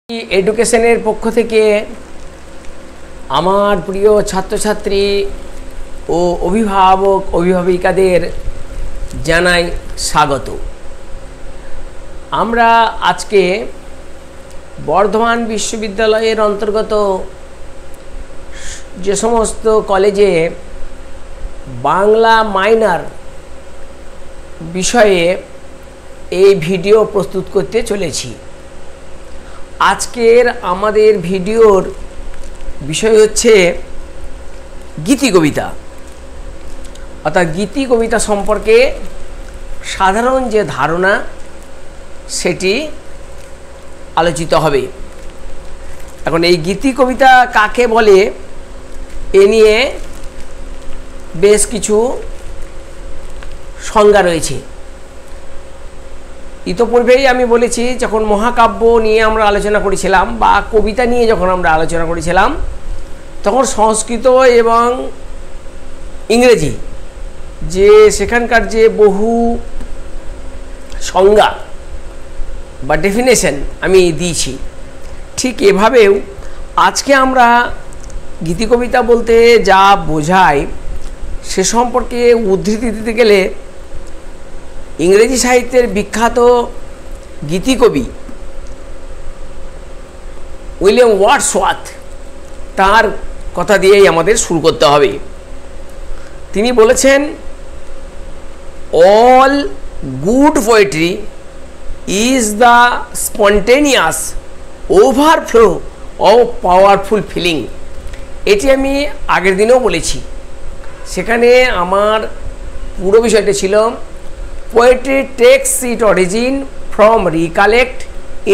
এডুকেশনের পক্ষ থেকে আমার প্রিয় ছাত্রছাত্রী ও অভিভাবক অভিভাবিকাদের জানাই স্বাগত। আমরা আজকে বর্ধমান বিশ্ববিদ্যালয়ের অন্তর্গত যে সমস্ত কলেজে বাংলা মাইনর বিষয়ে এই ভিডিও প্রস্তুত করতে চলেছি। আজকের আমাদের ভিডিওর বিষয় হচ্ছে গীতি কবিতা, অর্থাৎ গীতি কবিতা সম্পর্কে সাধারণ যে ধারণা সেটি আলোচিত হবে। এখন এই গীতি কবিতা কাকে বলে এ নিয়ে বেশ কিছু সংজ্ঞা রয়েছে। ইতোপূর্বেই আমি বলেছি, যখন মহাকাব্য নিয়ে আমরা আলোচনা করেছিলাম বা কবিতা নিয়ে যখন আমরা আলোচনা করেছিলাম, তখন সংস্কৃত এবং ইংরেজি যে সেখানকার যে বহু সংজ্ঞা বা ডেফিনেশন আমি দিয়েছি, ঠিক এভাবেও আজকে আমরা গীতি কবিতা বলতে যা বোঝায় সে সম্পর্কে উদ্ধৃতি দিতে গেলে ইংরেজি সাহিত্যের বিখ্যাত গীতিকবি উইলিয়াম ওয়ার্ডসওয়ার্থ তার কথা দিয়েই আমাদের শুরু করতে হবে। তিনি বলেছেন, all good poetry is the spontaneous overflow of powerful feeling. এটি আমি আগের দিনেও বলেছি। সেখানে আমার পুরো বিষয়টা ছিল, poetry takes its origin from recollect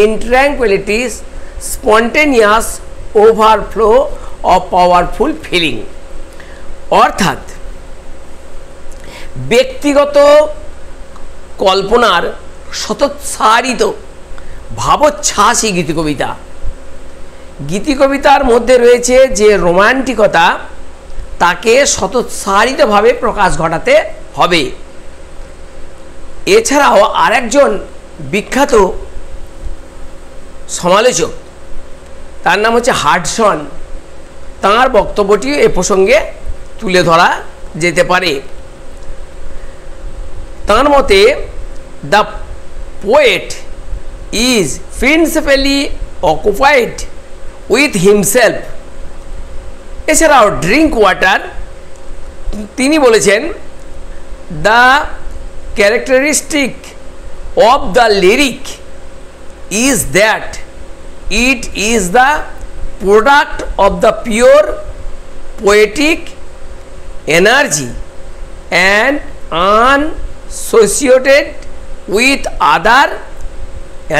in tranquillities, spontaneous overflow of powerful feeling। অর্থাৎ ব্যক্তিগত কল্পনার স্বতঃসারিত ভাবোচ্ছ্বাসী গীতি কবিতা। গীতি কবিতার মধ্যে রয়েছে যে রোমান্টিকতা, তাকে স্বতঃসারিতভাবে প্রকাশ ঘটাতে হবে। এছাড়াও আরেকজন বিখ্যাত সমালোচক, তার নাম হচ্ছে হাডসন, তাঁর বক্তব্যটিও এ প্রসঙ্গে তুলে ধরা যেতে পারে। তাঁর মতে, the poet is principally occupied with himself. এছাড়াও ড্রিঙ্ক ওয়াটার, তিনি বলেছেন, the characteristic of the lyric is that it is the product of the pure poetic energy and unassociated with other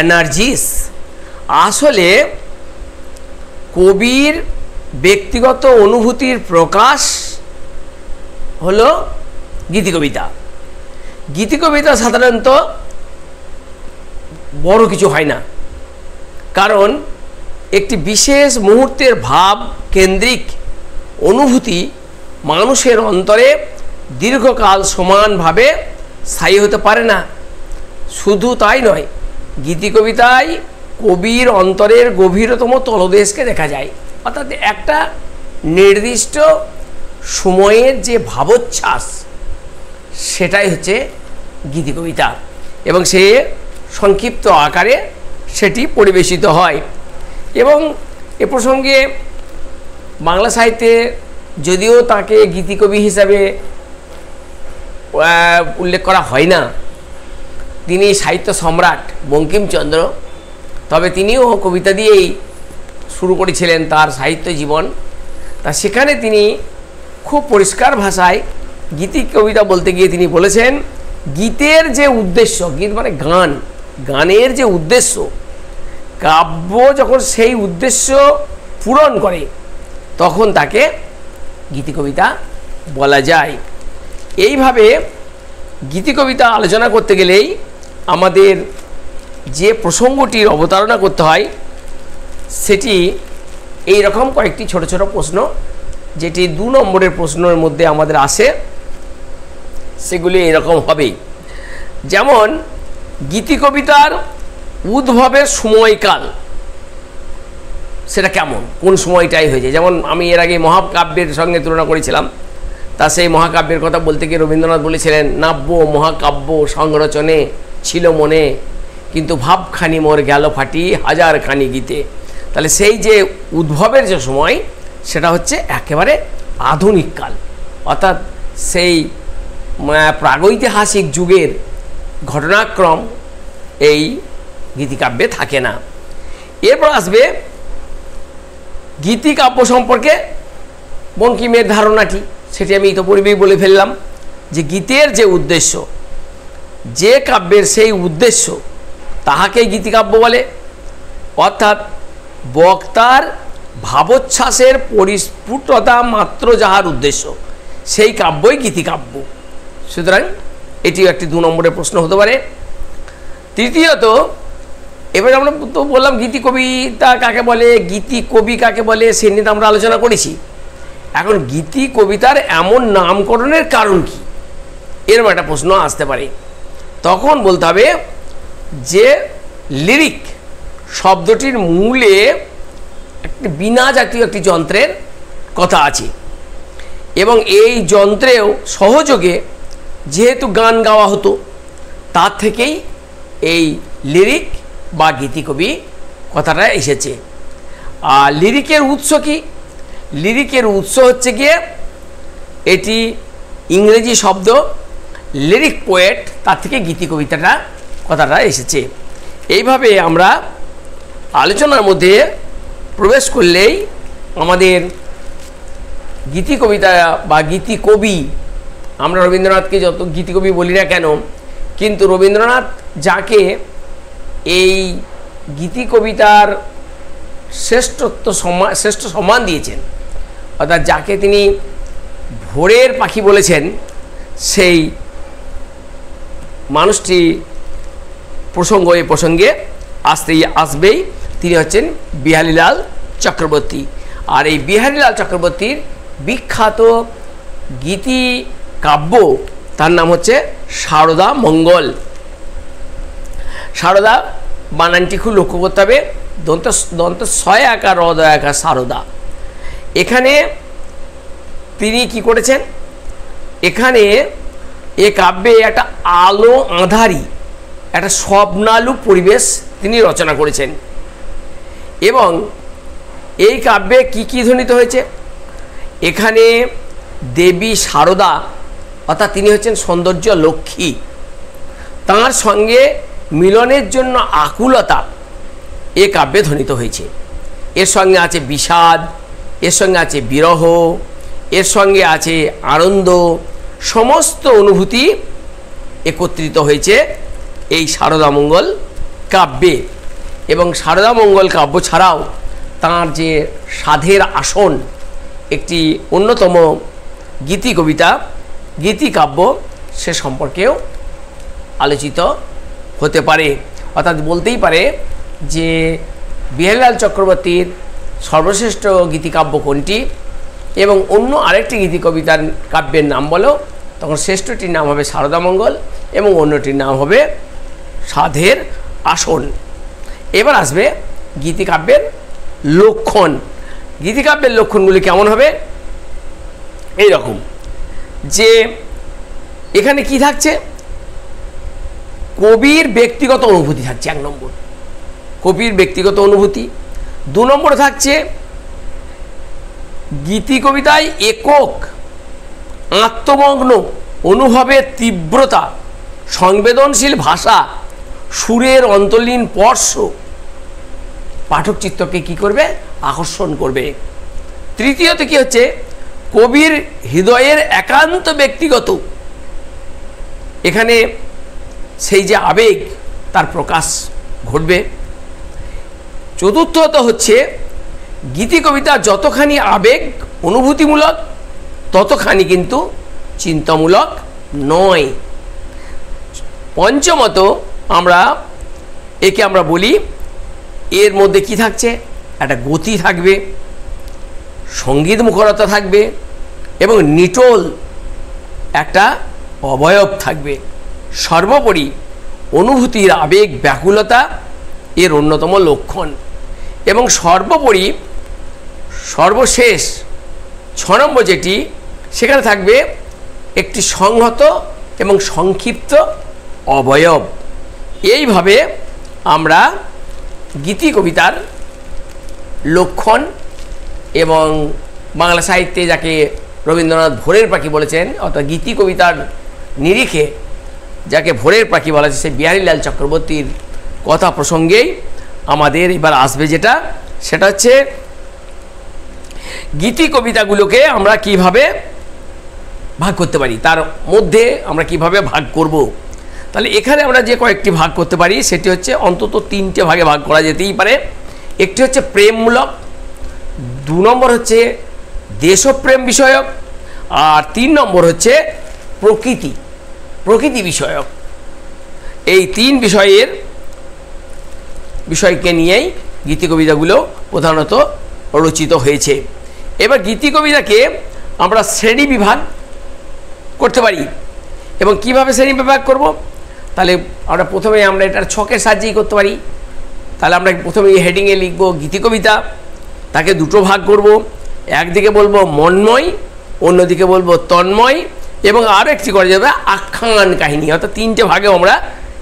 energies। আসলে কবির ব্যক্তিগত অনুভূতির প্রকাশ হলো গীতি কবিতা। গীতি কবিতা সাধারণত বড় কিছু হয় না, কারণ একটি বিশেষ মুহূর্তের ভাব কেন্দ্রিক অনুভূতি মানুষের অন্তরে দীর্ঘকাল সমানভাবে স্থায়ী হতে পারে না। শুধু তাই নয়, গীতি কবিতায় কবির অন্তরের গভীরতম তলদেশকে দেখা যায়। অর্থাৎ একটা নির্দিষ্ট সময়ের যে ভাবোচ্ছ্বাস, সেটাই হচ্ছে গীতি কবিতা, এবং সে সংক্ষিপ্ত আকারে সেটি পরিবেশিত হয়। এবং এ প্রসঙ্গে বাংলা সাহিত্যে যদিও তাকে গীতিকবি হিসাবে উল্লেখ করা হয় না, তিনি সাহিত্য সম্রাট বঙ্কিমচন্দ্র, তবে তিনিও কবিতা দিয়েই শুরু করেছিলেন তার সাহিত্য জীবন। তা সেখানে তিনি খুব পরিষ্কার ভাষায় গীতি কবিতা বলতে গিয়ে তিনি বলেছেন, গীতের যে উদ্দেশ্য, গীত মানে গান, গানের যে উদ্দেশ্য, কাব্য যখন সেই উদ্দেশ্য পূরণ করে তখন তাকে গীতি কবিতা বলা যায়। এইভাবে গীতি কবিতা আলোচনা করতে গেলেই আমাদের যে প্রসঙ্গটির অবতারণা করতে হয় সেটি এই রকম কয়েকটি ছোট ছোট প্রশ্ন, যেটি 2 নম্বরের প্রশ্নের মধ্যে আমাদের আসে, সেগুলি এরকম হবে। যেমন গীতি কবিতার উদ্ভবের সময়কাল সেটা কেমন, কোন সময়টাই হয়েছে। যেমন আমি এর আগে মহাকাব্যের সঙ্গে তুলনা করেছিলাম, তা সেই মহাকাব্যের কথা বলতে গিয়ে রবীন্দ্রনাথ বলেছিলেন, নাব্য মহাকাব্য সংরচনে ছিল মনে, কিন্তু ভাবখানি মোর গেল ফাটি হাজার খানি গীতে। তাহলে সেই যে উদ্ভবের যে সময়, সেটা হচ্ছে একেবারে আধুনিক কাল, অর্থাৎ সেই প্রাগৈতিহাসিক যুগের ঘটনাক্রম এই গীতিকাব্যে থাকে না। এরপর আসবে গীতিকাব্য সম্পর্কে বঙ্কিমের ধারণাটি, সেটি আমি ইতপূর্বেই বলে ফেললাম যে গীতের যে উদ্দেশ্য, যে কাব্যের সেই উদ্দেশ্য, তাহাকেই গীতিকাব্য বলে। অর্থাৎ বক্তার ভাবোচ্ছ্বাসের পরিস্ফুটতা মাত্র যাহার উদ্দেশ্য, সেই কাব্যই গীতিকাব্য। সুতরাং এটিও একটি 2 নম্বরের প্রশ্ন হতে পারে। তৃতীয়ত, এবার আমরা তো বললাম গীতি কবিতা কাকে বলে, গীতি কবি কাকে বলে, সে নিয়ে আমরা আলোচনা করেছি। এখন গীতি কবিতার এমন নামকরণের কারণ কি, এরকম একটা প্রশ্ন আসতে পারে। তখন বলতে হবে যে লিরিক শব্দটির মূলে একটি বীণা জাতীয় একটি যন্ত্রের কথা আছে, এবং এই যন্ত্রেও সহযোগে যেহেতু গান গাওয়া হতো, তার থেকেই এই লিরিক বা গীতিকবি কথাটা এসেছে। আর লিরিকের উৎস কি? লিরিকের উৎস হচ্ছে গিয়ে এটি ইংরেজি শব্দ লিরিক পোয়েট, তার থেকে গীতিকবিতাটা কথাটা এসেছে। এইভাবে আমরা আলোচনার মধ্যে প্রবেশ করলেই আমাদের গীতিকবিতা বা গীতিকবি, আমরা রবীন্দ্রনাথকে যত গীতিকবি বলি না কেন, কিন্তু রবীন্দ্রনাথ যাকে এই গীতিকবিতার শ্রেষ্ঠ সম্মান দিয়েছেন, অর্থাৎ যাকে তিনি ভোরের পাখি বলেছেন, সেই মানুষটি এই প্রসঙ্গে আসবেই। তিনি হচ্ছেন বিহারীলাল চক্রবর্তী। আর এই বিহারীলাল চক্রবর্তীর বিখ্যাত গীতি কাব্য, তার নাম হচ্ছে সারদা মঙ্গল। সারদা বানানটি খুব লক্ষ্য করতে হবে, দন্ত ছয় আকার হৃদয় আকার সারদা। এখানে তিনি কি করেছেন, এখানে এ কাব্যে একটা আলো আঁধারি, একটা স্বপ্নালু পরিবেশ তিনি রচনা করেছেন। এবং এই কাব্যে কি কি ধ্বনিত হয়েছে, এখানে দেবী সারদা, অর্থাৎ তিনি হচ্ছেন সৌন্দর্য লক্ষ্মী, তাঁর সঙ্গে মিলনের জন্য আকুলতা এ কাব্যে ধ্বনিত হয়েছে। এর সঙ্গে আছে বিষাদ, এর সঙ্গে আছে বিরহ, এর সঙ্গে আছে আনন্দ, সমস্ত অনুভূতি একত্রিত হয়েছে এই সারদামঙ্গল কাব্যে। এবং সারদামঙ্গল কাব্য ছাড়াও তাঁর যে সাধের আসন, একটি অন্যতম গীতি কবিতা, গীতি কাব্য, সে সম্পর্কেও আলোচিত হতে পারে। অর্থাৎ বলতেই পারে যে বিহারীলাল চক্রবর্তীর সর্বশ্রেষ্ঠ গীতিকাব্য কোনটি, এবং অন্য আরেকটি গীতি কবিতার কাব্যের নাম বলো, তখন শ্রেষ্ঠটির নাম হবে সারদামঙ্গল এবং অন্যটির নাম হবে সাধের আসন। এবার আসবে গীতিকাব্যের লক্ষণ। গীতিকাব্যের লক্ষণগুলি কেমন হবে? এই রকম যে এখানে কি থাকছে, কবির ব্যক্তিগত অনুভূতি থাকছে 1 নম্বর, কবির ব্যক্তিগত অনুভূতি। 2 নম্বরে থাকছে গীতি কবিতায় একক আত্মমগ্ন অনুভবের তীব্রতা, সংবেদনশীল ভাষা, সুরের অন্তর্লীন স্পর্শ পাঠক চিত্তকে কি করবে, আকর্ষণ করবে। তৃতীয়ত কি হচ্ছে, কবির হৃদয়ের একান্ত ব্যক্তিগত, এখানে সেই যে আবেগ তার প্রকাশ ঘটবে। চতুর্থত হচ্ছে গীতি কবিতা যতখানি আবেগ অনুভূতিমূলক, ততখানি কিন্তু চিন্তামূলক নয়। পঞ্চমত আমরা বলি এর মধ্যে কি থাকছে, একটা গতি থাকবে, সঙ্গীত মুখরতা থাকবে এবং নিটোল একটা অবয়ব থাকবে। সর্বোপরি অনুভূতির আবেগ ব্যাকুলতা এর অন্যতম লক্ষণ। এবং সর্বোপরি সর্বশেষ 6 নম্বর যেটি, সেখানে থাকবে একটি সংহত এবং সংক্ষিপ্ত অবয়ব। এইভাবে আমরা গীতি কবিতার লক্ষণ এবং বাংলা সাহিত্যে যাকে রবীন্দ্রনাথ ভোরের পাখি বলেছেন, অর্থাৎ গীতি কবিতার নিরিখে যাকে ভোরের পাখি বলা হয়েছে, সেই বিহারীলাল চক্রবর্তীর কথা প্রসঙ্গেই আমাদের এবার আসবে যেটা, সেটা হচ্ছে গীতি কবিতাগুলোকে আমরা কিভাবে ভাগ করতে পারি, তার মধ্যে আমরা কিভাবে ভাগ করব। তাহলে এখানে আমরা যে কয়েকটি ভাগ করতে পারি সেটি হচ্ছে অন্তত 3টে ভাগে ভাগ করা যেতেই পারে। একটি হচ্ছে প্রেমমূলক, 2 নম্বর হচ্ছে দেশপ্রেম বিষয়ক, আর 3 নম্বর হচ্ছে প্রকৃতি বিষয়ক। এই 3 বিষয়কে নিয়েই গীতি কবিতাগুলো প্রধানত রচিত হয়েছে। এবার গীতি কবিতাকে আমরা শ্রেণী বিভাগ করতে পারি, এবং কিভাবে শ্রেণী বিভাগ করব, তাহলে প্রথমে আমরা এটার ছকের সাহায্যেই করতে পারি। তাহলে আমরা প্রথমে হেডিংয়ে লিখব গীতি কবিতা, তাকে 2টো ভাগ করব, একদিকে বলবো মন্ময়, অন্যদিকে বলবো তন্ময়, এবং আরও একটি করা যাবে আখ্যান কাহিনী। অর্থাৎ 3টে ভাগে আমরা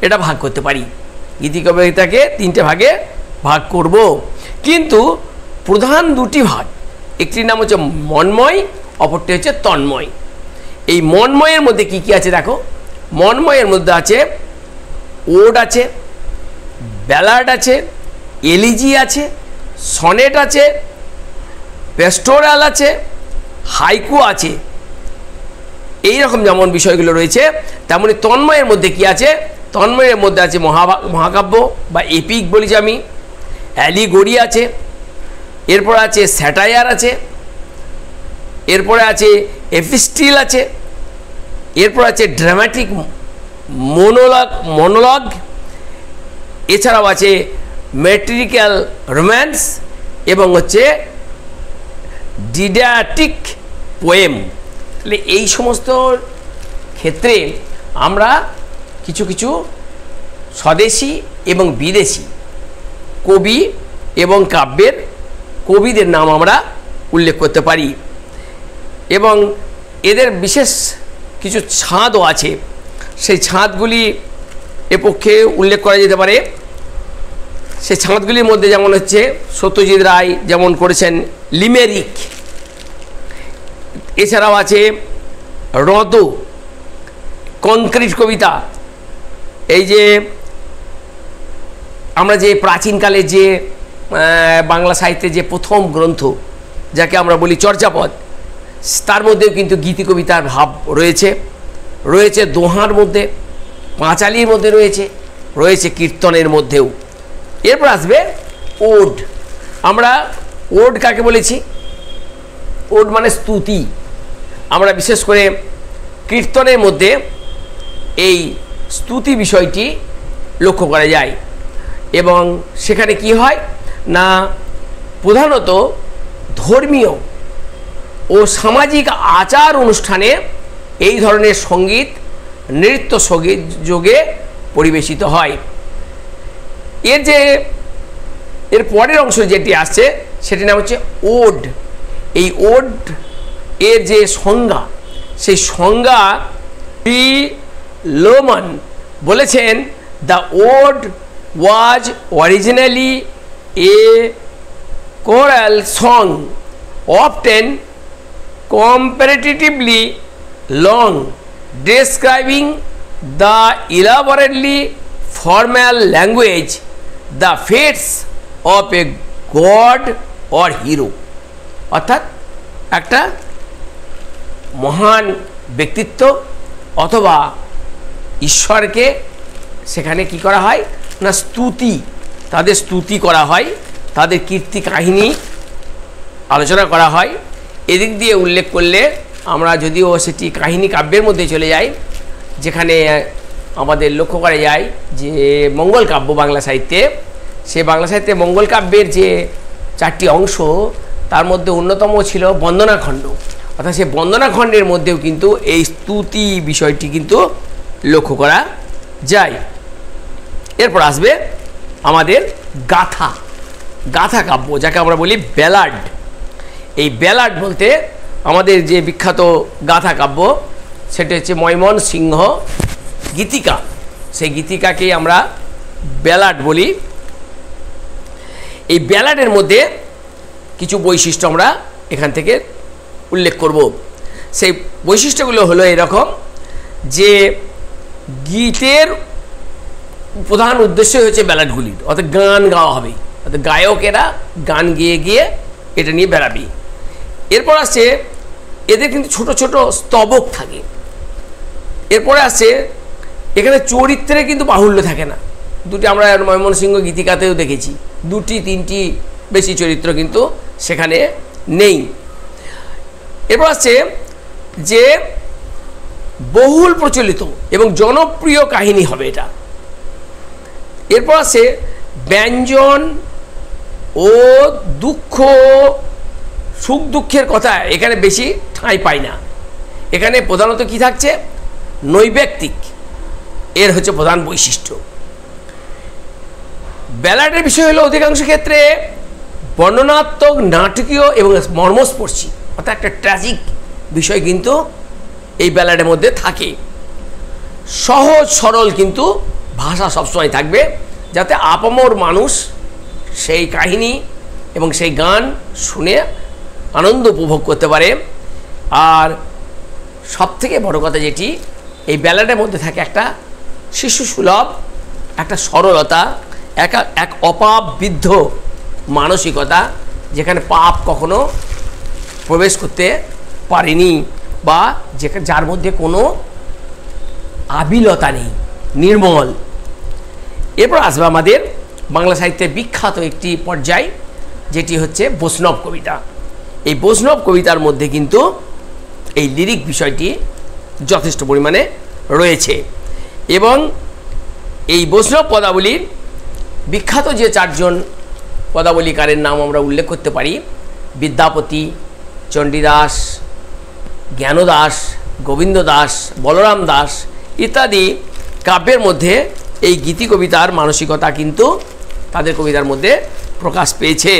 এটা ভাগ করতে পারি, গীতি কবিতাকে 3টে ভাগে ভাগ করব। কিন্তু প্রধান 2টি ভাগ, একটির নাম হচ্ছে মন্ময়, অপরটি হচ্ছে তন্ময়। এই মন্ময়ের মধ্যে কি কি আছে দেখো, মন্ময়ের মধ্যে আছে ওড আছে, ব্যালাড আছে, এলিজি আছে, সনেট আছে, পেস্টোরাল আছে, হাইকু আছে। এই রকম যেমন বিষয়গুলো রয়েছে, তেমনি তন্ময়ের মধ্যে কি আছে, তন্ময়ের মধ্যে আছে মহাকাব্য বা এপিক বলি যে আমি, অ্যালিগোরি আছে, এরপর আছে স্যাটায়ার আছে, এরপরে আছে এপিস্টিল আছে, এরপর আছে ড্রামাটিক মনোলগ, এছাড়াও আছে মেট্রিক্যাল রোম্যান্স, এবং হচ্ছে ডিডাক্টিক পোয়েম। তাহলে এই সমস্ত ক্ষেত্রে আমরা কিছু কিছু স্বদেশী এবং বিদেশি কবি এবং কাব্যের কবিদের নাম আমরা উল্লেখ করতে পারি, এবং এদের বিশেষ কিছু ছাঁদও আছে। সেই ছাঁদগুলি এ পক্ষে উল্লেখ করা যেতে পারে। সেই ছাঁদগুলির মধ্যে যেমন হচ্ছে সত্যজিৎ রায় যেমন করেছেন লিমেরিক, এছাড়াও আছে হ্রদ, কংক্রিট কবিতা। এই যে আমরা যে প্রাচীনকালে যে বাংলা সাহিত্যের যে প্রথম গ্রন্থ যাকে আমরা বলি চর্যাপদ, তার মধ্যেও কিন্তু গীতি কবিতার ভাব রয়েছে দোহার মধ্যে, পাঁচালির মধ্যে রয়েছে কীর্তনের মধ্যেও। এরপর আসবে ওড। আমরা ওড কাকে বলেছি, ওড মানে স্তুতি। আমরা বিশেষ করে কীর্তনের মধ্যে এই স্তুতি বিষয়টি লক্ষ্য করা যায়, এবং সেখানে কি হয় না, প্রধানত ধর্মীয় ও সামাজিক আচার অনুষ্ঠানে এই ধরনের সঙ্গীত নৃত্য যোগে পরিবেশিত হয়। এর পরের অংশ যেটি আসছে সেটির নাম হচ্ছে ওড। এই ওড এর যে সংজ্ঞা, সেই সংজ্ঞা পি লোমান বলেছেন, the ode was originally a choral song, often comparatively long, describing the elaborately formal language, the fates of a god or hero। অর্থাৎ একটা মহান ব্যক্তিত্ব অথবা ঈশ্বরকে সেখানে কি করা হয় না, তাদের স্তুতি করা হয়, তাদের কীর্তি কাহিনী আলোচনা করা হয়। এদিক দিয়ে উল্লেখ করলে আমরা যদিও সেটি কাহিনী কাব্যের মধ্যে চলে যাই, যেখানে আমাদের লক্ষ্য করা যায় যে মঙ্গল কাব্য বাংলা সাহিত্যে, সে বাংলা সাহিত্যে মঙ্গল কাব্যের যে 4টি অংশ, তার মধ্যে অন্যতম ছিল বন্দনাখণ্ড। অর্থাৎ সেই বন্দনাখণ্ডের মধ্যেও কিন্তু এই স্তুতি বিষয়টি কিন্তু লক্ষ্য করা যায়। এরপর আসবে আমাদের গাথা। গাথা কাব্য, যাকে আমরা বলি ব্যালাড। এই ব্যালাড বলতে আমাদের যে বিখ্যাত গাথা কাব্য সেটা হচ্ছে ময়মনসিংহ গীতিকা, সেই গীতিকাকেই আমরা ব্যালাড বলি। এই ব্যালাডের মধ্যে কিছু বৈশিষ্ট্য আমরা এখান থেকে উল্লেখ করব। সেই বৈশিষ্ট্যগুলো হলো এরকম যে গীতের প্রধান উদ্দেশ্য হচ্ছে ব্যালাডগুলির, অর্থাৎ গান গাওয়া হবে, অর্থাৎ গায়কেরা গান গেয়ে গিয়ে এটা নিয়ে বেড়াবি। এরপর আসছে এদের কিন্তু ছোট ছোট স্তবক থাকে। এরপরে আসছে এখানে চরিত্রে কিন্তু বাহুল্য থাকে না। দুটি আমরা ময়মনসিংহ গীতিকাতেও দেখেছি, দুটি তিনটি বেশি চরিত্র কিন্তু সেখানে নেই। এরপর আসছে যে বহুল প্রচলিত এবং জনপ্রিয় কাহিনী হবে এটা। এরপর আছে ব্যঞ্জন ও দুঃখ, সুখ দুঃখের কথা এখানে বেশি ঠাঁই পায় না। এখানে প্রধানত কি থাকছে, নৈবেক্তিক, এর হচ্ছে প্রধান বৈশিষ্ট্য। ব্যালাডের বিষয় হলো অধিকাংশ ক্ষেত্রে বর্ণনাত্মক, নাটকীয় এবং মর্মস্পর্শী, অর্থাৎ একটা ট্র্যাজিক বিষয় কিন্তু এই ব্যালাডের মধ্যে থাকে। সহজ সরল কিন্তু ভাষা সবসময় থাকবে, যাতে আপামর মানুষ সেই কাহিনী এবং সেই গান শুনে আনন্দ উপভোগ করতে পারে। আর সবথেকে বড় কথা যেটি, এই ব্যালাডের মধ্যে থাকে একটা শিশুসুলভ, একটা সরলতা, এক অপাপবিদ্ধ মানসিকতা, যেখানে পাপ কখনো প্রবেশ করতে পারেনি, বা যার মধ্যে কোনো আবিলতা নেই, নির্মল। এরপর আসবে আমাদের বাংলা সাহিত্যের বিখ্যাত একটি পর্যায়, যেটি হচ্ছে বৈষ্ণব কবিতা। এই বৈষ্ণব কবিতার মধ্যে কিন্তু এই লিরিক বিষয়টি যথেষ্ট পরিমাণে রয়েছে। এবং এই বৈষ্ণব পদাবলীর বিখ্যাত যে চারজন পদাবলীকারের নাম আমরা উল্লেখ করতে পারি, বিদ্যাপতি, চণ্ডীদাস, জ্ঞানদাস, গোবিন্দ দাস, বলরাম দাস ইত্যাদি কাব্যের মধ্যে এই গীতি কবিতার মানসিকতা কিন্তু তাদের কবিতার মধ্যে প্রকাশ পেয়েছে।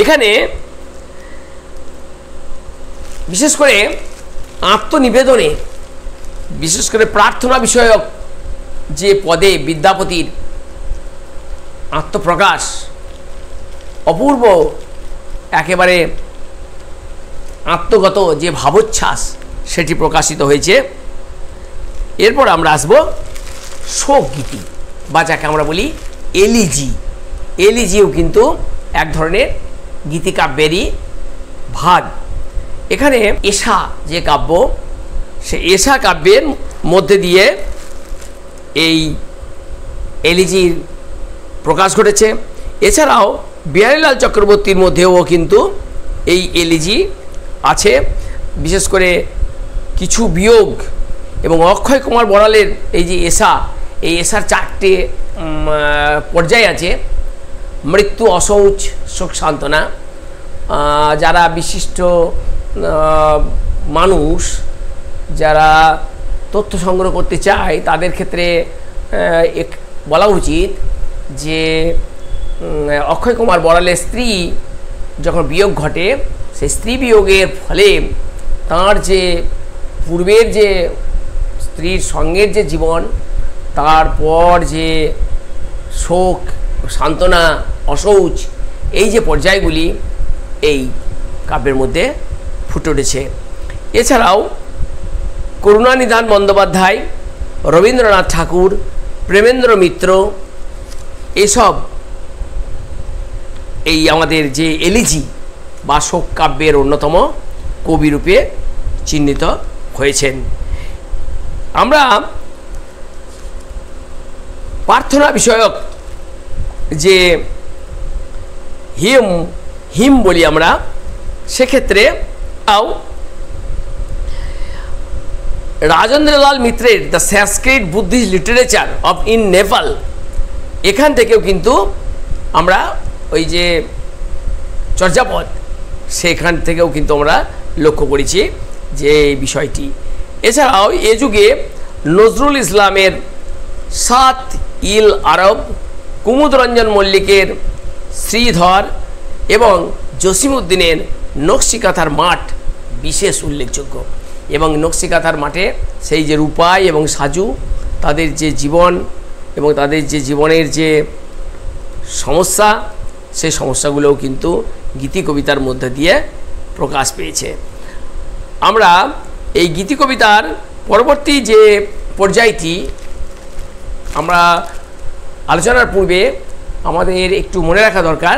এখানে বিশেষ করে আত্মনিবেদনে, বিশেষ করে প্রার্থনা বিষয়ক যে পদে বিদ্যাপতির আত্মপ্রকাশ, অপূর্ব একেবারে আত্মগত যে ভাবোচ্ছ্বাস সেটি প্রকাশিত হয়েছে। এরপর আমরা আসব শোক গীতি, বা যাকে আমরা বলি এলিজি। এলিজিও কিন্তু এক ধরনের গীতিকাব্যেরই ভাগ। এখানে এশা যে কাব্য, সে এশা কাব্যের মধ্যে দিয়ে এই এলিজির প্রকাশ ঘটেছে। এছাড়াও বিহারীলাল চক্রবর্তীর মধ্যেও কিন্তু এই এলিজি আছে। বিশেষ করে কিছু বিয়োগ এবং অক্ষয় কুমার বড়ালের এই যে এশা, এই এশার চারটে পর্যায় আছে: মৃত্যু, অশৌচ, শোক, সান্ত্বনা। যারা বিশিষ্ট মানুষ, যারা তথ্য সংগ্রহ করতে চায়, তাদের ক্ষেত্রে বলা উচিত যে অক্ষয় কুমার বড়ালের স্ত্রী যখন বিয়োগ ঘটে, সেই স্ত্রী বিয়োগের ফলে তাঁর যে পূর্বের যে স্ত্রীর সঙ্গের যে জীবন, তারপর যে শোক, সান্ত্বনা, অশৌচ, এই যে পর্যায়গুলি এই কাব্যের মধ্যে ফুটে উঠেছে। এছাড়াও করুণানিধান বন্দ্যোপাধ্যায়, রবীন্দ্রনাথ ঠাকুর, প্রেমেন্দ্র মিত্র, এসব এই আমাদের যে এলিজি বা শোক কাব্যের অন্যতম কবিরূপে চিহ্নিত হয়েছেন। আমরা প্রার্থনা বিষয়ক যে হিম বলি আমরা, সেক্ষেত্রে রাজেন্দ্রলাল মিত্রের the Sanskrit Buddhist literature of in Nepal, এখান থেকেও কিন্তু আমরা ওই যে চর্যাপদ, সেখান থেকেও কিন্তু আমরা লক্ষ্য করেছি যে বিষয়টি। এছাড়াও এ যুগে নজরুল ইসলামের সাত ইল আরব কুমুদরঞ্জন মল্লিকের শ্রীধর এবং জসিমউদ্দিনের নকশিকাথার মাঠ বিশেষ উল্লেখযোগ্য। এবং নকশিকাথার মাঠে সেই যে রূপাই এবং সাজু তাদের যে জীবন এবং তাদের যে জীবনের যে সমস্যা, সেই সমস্যাগুলোও কিন্তু গীতি কবিতার মধ্যে দিয়ে প্রকাশ পেয়েছে। আমরা এই গীতি কবিতার পরবর্তী যে পর্যায়টি আমরা আলোচনার পূর্বে আমাদের একটু মনে রাখা দরকার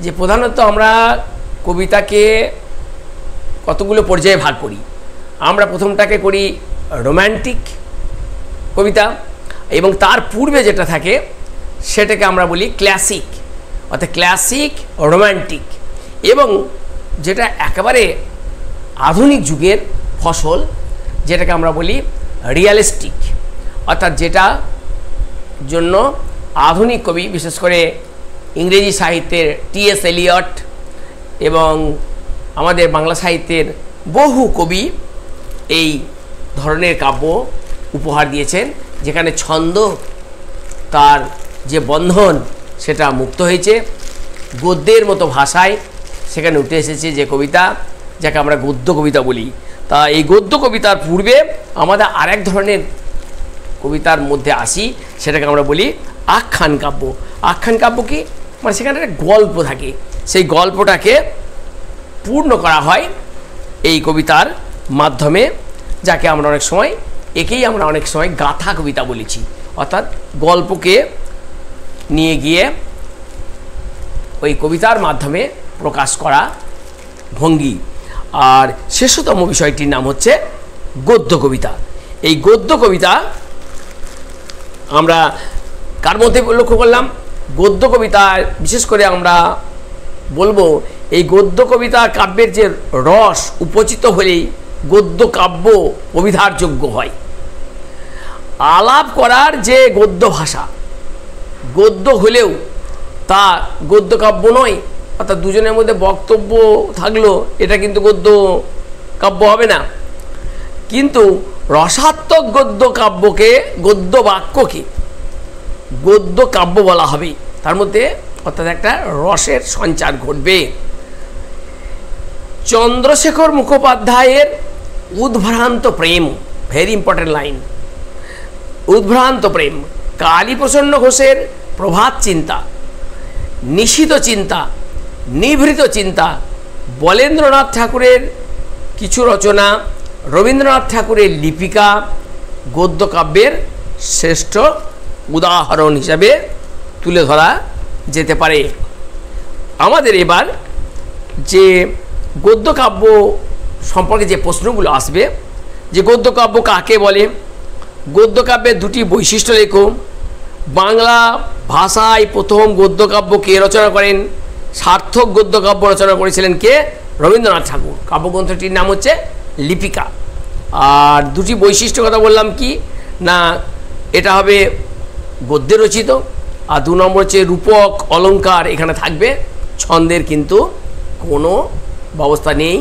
যে প্রধানত আমরা কবিতাকে কতগুলো পর্যায়ে ভাগ করি। আমরা প্রথমটাকে করি রোম্যান্টিক কবিতা, এবং তার পূর্বে যেটা থাকে সেটাকে আমরা বলি ক্লাসিক, অর্থাৎ ক্লাসিক রোম্যান্টিক, এবং যেটা একেবারে আধুনিক যুগের ফসল যেটাকে আমরা বলি রিয়ালিস্টিক, অর্থাৎ যেটা জন্য আধুনিক কবি বিশেষ করে ইংরেজি সাহিত্যের টি.এস. এলিয়ট এবং আমাদের বাংলা সাহিত্যের বহু কবি এই ধরনের কাব্য উপহার দিয়েছেন, যেখানে ছন্দ তার যে বন্ধন সেটা মুক্ত হয়েছে, গদ্যের মতো ভাষায় সেখানে উঠে এসেছে যে কবিতা, যাকে আমরা গদ্য কবিতা বলি। তা এই গদ্য কবিতার পূর্বে আমাদের আরেক ধরনের কবিতার মধ্যে আসি, সেটাকে আমরা বলি আখ্যান কাব্য। আখ্যান কাব্য কি, মানে সেখানে একটা গল্প থাকে, সেই গল্পটাকে পূর্ণ করা হয় এই কবিতার মাধ্যমে, যাকে আমরা অনেক সময় আমরা অনেক সময় গাথা কবিতা বলেছি, অর্থাৎ গল্পকে নিয়ে গিয়ে ওই কবিতার মাধ্যমে প্রকাশ করা ভঙ্গি। আর শেষতম বিষয়টির নাম হচ্ছে গদ্য কবিতা। এই গদ্য কবিতা আমরা কার মধ্যে লক্ষ্য করলাম? গদ্য কবিতা বিশেষ করে আমরা বলবো এই গদ্য কবিতা কাব্যের যে রস উপচিত হলেই গদ্য কাব্য অভিধারযোগ্য হয়। আলাপ করার যে গদ্য ভাষা, গদ্য হলেও তা গদ্য কাব্য নয়, অর্থাৎ দুজনের মধ্যে বক্তব্য থাকলো, এটা কিন্তু গদ্য কাব্য হবে না। কিন্তু রসাত্মক গদ্য কাব্যকে, গদ্য বাক্যকে গদ্য কাব্য বলা হবে, তার মধ্যে অর্থাৎ একটা রসের সঞ্চার ঘটবে। চন্দ্রশেখর মুখোপাধ্যায়ের উদ্ভ্রান্ত প্রেম, ভেরি ইম্পর্টেন্ট লাইন, উদ্ভ্রান্ত প্রেম, কালীপ্রসন্ন ঘোষের প্রভাত চিন্তা, নিশিত চিন্তা, নিভৃত চিন্তা, বলেন্দ্রনাথ ঠাকুরের কিছু রচনা, রবীন্দ্রনাথ ঠাকুরের লিপিকা গদ্য কাব্যের শ্রেষ্ঠ উদাহরণ হিসাবে তুলে ধরা যেতে পারে। আমাদের এবার যে গদ্য কাব্য সম্পর্কে যে প্রশ্নগুলো আসবে, যে গদ্য কাব্য কাকে বলে, গদ্য কাব্যের দুটি বৈশিষ্ট্য লেখো, বাংলা ভাষায় প্রথম গদ্য কাব্য কে রচনা করেন, সার্থক গদ্য কাব্য রচনা করেছিলেন কে, রবীন্দ্রনাথ ঠাকুর, কাব্যগ্রন্থটির নাম হচ্ছে লিপিকা। আর দুটি বৈশিষ্ট্য কথা বললাম কি না, এটা হবে গদ্যে রচিত, আর দু নম্বর হচ্ছে রূপক অলঙ্কার এখানে থাকবে, ছন্দের কিন্তু কোনো ব্যবস্থা নেই।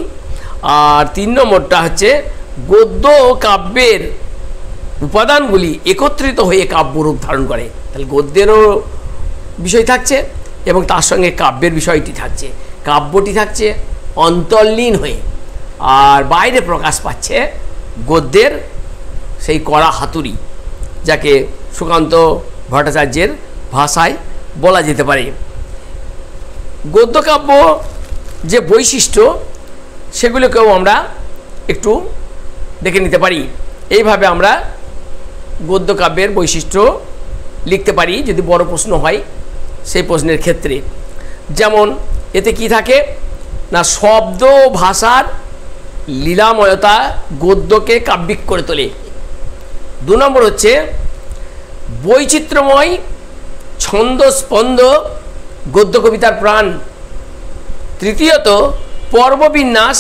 আর তিন নম্বরটা হচ্ছে গদ্য ও কাব্যের উপাদানগুলি একত্রিত হয়ে কাব্যরূপ ধারণ করে। তাহলে গদ্যেরও বিষয় থাকছে এবং তার সঙ্গে কাব্যের বিষয়টি থাকছে, কাব্যটি থাকছে অন্তর্লীন হয়ে, আর বাইরে প্রকাশ পাচ্ছে গদ্যের সেই কড়া হাতুড়ি, যাকে সুকান্ত ভট্টাচার্যের ভাষায় বলা যেতে পারে। গদ্যকাব্য যে বৈশিষ্ট্য সেগুলোকেও আমরা একটু দেখে নিতে পারি। এইভাবে আমরা গদ্যকাব্যের বৈশিষ্ট্য লিখতে পারি যদি বড় প্রশ্ন হয় সেই প্রশ্নের ক্ষেত্রে। যেমন এতে কি থাকে না, শব্দ ভাষার লীলাময়তা গদ্যকে কাব্যিক করে তোলে। দু নম্বর হচ্ছে বৈচিত্র্যময় ছন্দস্পন্দ গদ্য কবিতার প্রাণ। তৃতীয়ত পর্ববিন্যাস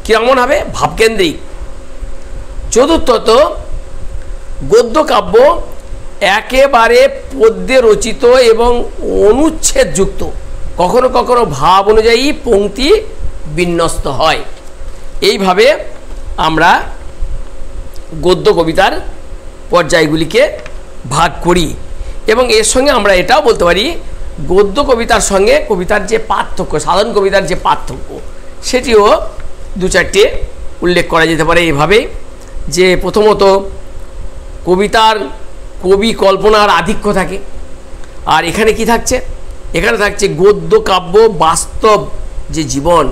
কেমন হবে, ভাবকেন্দ্রিক। চতুর্থত গদ্য কাব্য একেবারে পদ্যে রচিত এবং অনুচ্ছেদযুক্ত, কখনো কখনো ভাব অনুযায়ী পংক্তি বিন্যস্ত হয়। এইভাবে আমরা গদ্য কবিতার পর্যায়গুলিকে ভাগ করি এবং এর সঙ্গে আমরা এটাও বলতে পারি গদ্য কবিতার সঙ্গে কবিতার যে পার্থক্য, সাধারণ কবিতার যে পার্থক্য, সেটিও দু চারটে উল্লেখ করা যেতে পারে এভাবে যে প্রথমত কবিতার কবি কল্পনার আধিক্য থাকে। আর এখানে কি থাকছে? এখানে থাকছে গদ্য কাব্য বাস্তব যে জীবন,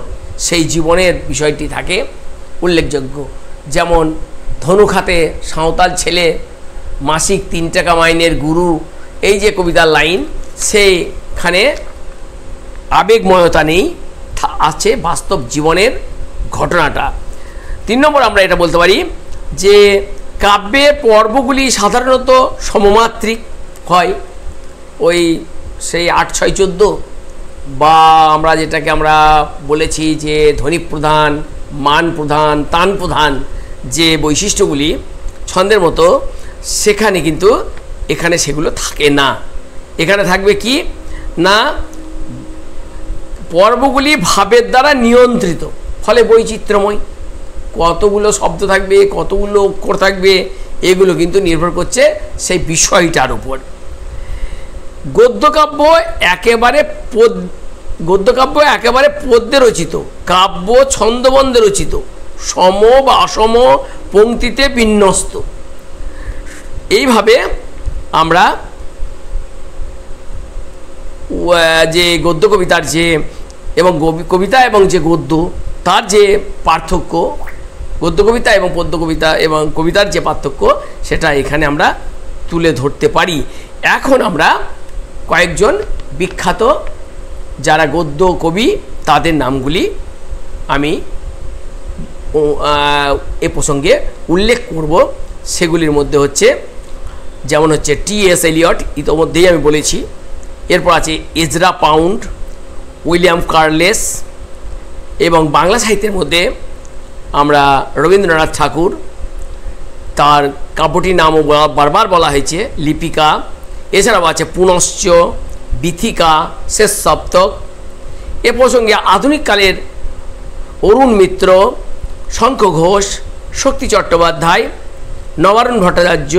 সেই জীবনের বিষয়টি থাকে উল্লেখযোগ্য। যেমন ধনুখাতে সাঁওতাল ছেলে, মাসিক 3 টাকা মাইনের গুরু, এই যে কবিতার লাইন, সেইখানে আবেগময়তা নেই, আছে বাস্তব জীবনের ঘটনাটা। 3 নম্বর আমরা এটা বলতে পারি যে কাব্যের পর্বগুলি সাধারণত সমমাত্রিক হয়, ওই সেই 8, 6, 14 বা আমরা যেটাকে আমরা বলেছি যে ধ্বনি প্রধান, মান প্রধান, তান প্রধান যে বৈশিষ্ট্যগুলি ছন্দের মতো, সেখানে কিন্তু এখানে সেগুলো থাকে না। এখানে থাকবে কি না, পর্বগুলি ভাবের দ্বারা নিয়ন্ত্রিত, ফলে বৈচিত্র্যময়। কতগুলো শব্দ থাকবে, কতগুলো অক্ষর থাকবে, এগুলো কিন্তু নির্ভর করছে সেই বিষয়টার উপর। গদ্যকাব্য একেবারে পদ্যে রচিত, কাব্য ছন্দবন্ধে রচিত, সম বা অসম পংক্তিতে বিন্যস্ত। এইভাবে আমরা যে গদ্য কবিতার যে এবং কবিতা এবং যে গদ্য, তার যে পার্থক্য, গদ্য কবিতা এবং পদ্য কবিতা এবং কবিতার যে পার্থক্য, সেটা এখানে আমরা তুলে ধরতে পারি। এখন আমরা কয়েকজন বিখ্যাত যারা গদ্য কবি, তাদের নামগুলি আমি এ প্রসঙ্গে উল্লেখ করব। সেগুলির মধ্যে হচ্ছে, যেমন হচ্ছে T.S. এলিয়ট, ইতোমধ্যেই আমি বলেছি। এরপর আছে এজরা পাউন্ড, উইলিয়াম কার্লেস, এবং বাংলা সাহিত্যের মধ্যে আমরা রবীন্দ্রনাথ ঠাকুর, তার কাব্যটির নামও বারবার বলা হয়েছে লিপিকা। এছাড়াও আছে পুনশ্চ, বিথিকা, শেষ সপ্তক। এ প্রসঙ্গে আধুনিককালের অরুণ মিত্র, শঙ্খ ঘোষ, শক্তি চট্টোপাধ্যায়, নবারুণ ভট্টাচার্য,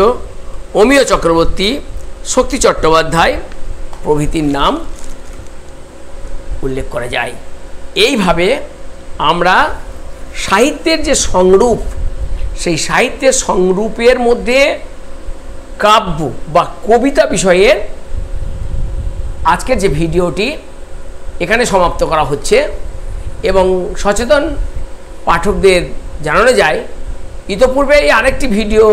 অমিয় চক্রবর্তী, শক্তি চট্টোপাধ্যায় প্রভৃতির নাম উল্লেখ করা যায়। এইভাবে আমরা সাহিত্যের যে সংরূপ, সেই সাহিত্যের সংরূপের মধ্যে কাব্য বা কবিতা বিষয়ের আজকের যে ভিডিওটি এখানে সমাপ্ত করা হচ্ছে। এবং সচেতন পাঠকদের জানানো যায়, ইতোপূর্বে এই আরেকটি ভিডিও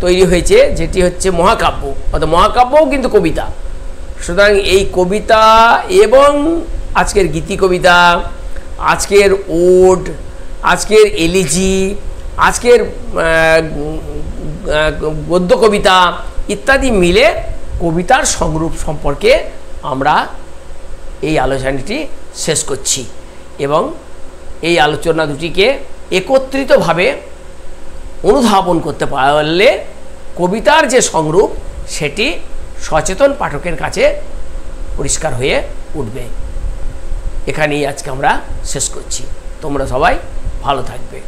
তৈরি হয়েছে, যেটি হচ্ছে মহাকাব্য, অর্থাৎ মহাকাব্যও কিন্তু কবিতা। সুতরাং এই কবিতা এবং আজকের গীতি কবিতা, আজকের ওড, আজকের এলিজি, আজকের গদ্য কবিতা ইত্যাদি মিলে কবিতার সংরূপ সম্পর্কে আমরা এই আলোচনাটি শেষ করছি। এবং এই আলোচনা দুটিকে একত্রিতভাবে অনুধাবন করতে পারলে কবিতার যে সংরূপ, সেটি সচেতন পাঠকের কাছে পরিষ্কার হয়ে উঠবে। এখানেই আজকে আমরা শেষ করছি। তোমরা সবাই ভালো থাকবে।